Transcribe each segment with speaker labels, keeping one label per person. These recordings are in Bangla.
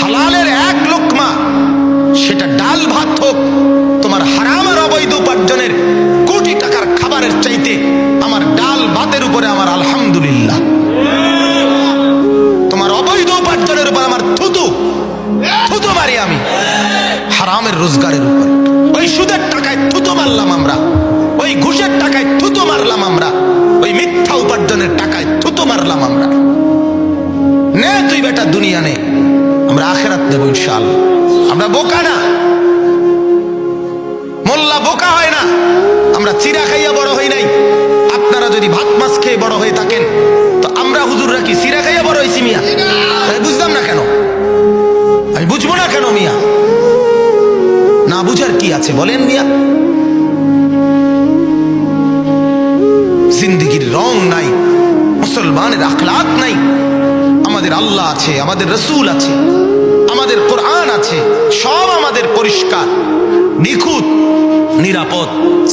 Speaker 1: হালালের এক লোকমা, সেটা ডাল ভাত হোক, তোমার হারাম আর অবৈধ উপার্জনের কোটি টাকার খাবারের চাইতে আমার ডাল ভাতের উপরে আমার আলহামদুলিল্লাহ। তোমার অবৈধ উপার্জনের উপর আমার থুতু থুতু মারি আমি, হারামের রোজগারের উপর। ওই সুদের টাকায় থুতু মারলাম আমরা, ওই ঘুষের টাকায় থুতু মারলাম আমরা, ওই মিথ্যা উপার্জনের টাকায় থুতু মারলাম আমরা। নে তুই বেটা দুনিয়া নে, আমরা আখেরাত নেব ইনশাআল্লাহ। আমরা বোকা না, মোল্লা বোকা হয় না। আমরা চিরা খাইয়া বড় হই নাই। আপনারা যদি ভাত মাছ খেয়ে বড় হয়ে থাকেন, তো আমরা হুজুররা কি চিরা খাইয়া বড় হয়েছি মিয়া? বুঝলাম না কেন, আমি বুঝবো না কেন মিয়া? না বুঝার কি আছে বলেন মিয়া? জিন্দেগির রং নাই, মুসলমানের আখলাক নাই। আমাদের আল্লাহ আছে, আমাদের রসুল আছে, আমাদের কোরআন আছে, সব আমাদের পরিষ্কার, নিখুঁত, নিরাপদ,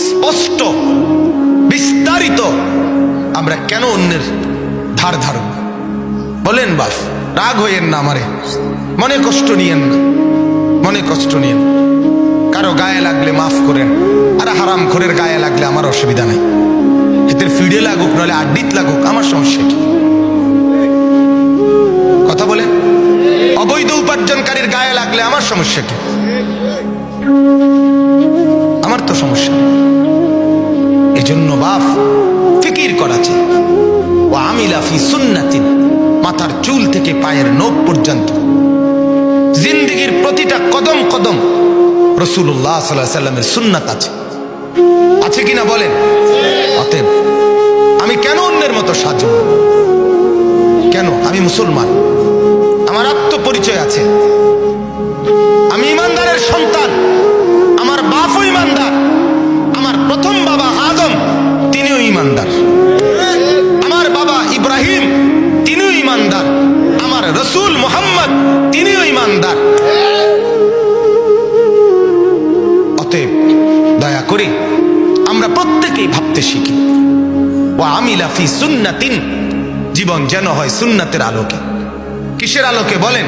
Speaker 1: স্পষ্ট, বিস্তারিত। আমরা কেন অন্যের ধার ধারব? বলেন বাস, রাগ হইয়েন না, আমারে মনে কষ্ট নিয়েন না, মনে কষ্ট নিয়েন। কারো গায়ে লাগলে মাফ করেন, আর হারাম খোরের গায়ে লাগলে আমার অসুবিধা নাই। এদের ফিডে লাগুক নাহলে আড্ডিত লাগুক, আমার সমস্যা কি? কথা বলেন। অবৈধ উপার্জনকারীর গায়ে লাগলে আমার সমস্যা কি? আমার তো সমস্যা। এই জন্য বাপ ফিকির করাছে, ও আমিলা ফি সুন্নাতিন, মাথার চুল থেকে পায়ের নখ পর্যন্ত জিন্দেগির প্রতিটা কদম কদম রাসূলুল্লাহ সাল্লাল্লাহু আলাইহি সাল্লামের সুন্নাত আছে, আছে কিনা বলেন? অতএব আমি কেন অন্যের মতো সাজব? কেন? আমি মুসলমান, আমার আত্মপরিচয় আছে, আমি ইমানদারের সন্তান, আমার বাপও ইমানদার, আমার প্রথম বাবা আদম তিনিও ইমানদার, আমার বাবা ইব্রাহিম তিনিও ইমানদার, আমার রসুল মুহাম্মদ তিনিও ইমানদার। অতএব দয়া করে আমরা প্রত্যেকেই ভাবতে শিখি, ওয়া আমিলা ফি সুন্নাতিন, জীবন যেন হয় সুন্নাতের আলোকে। কিসের আলোকে বলেন?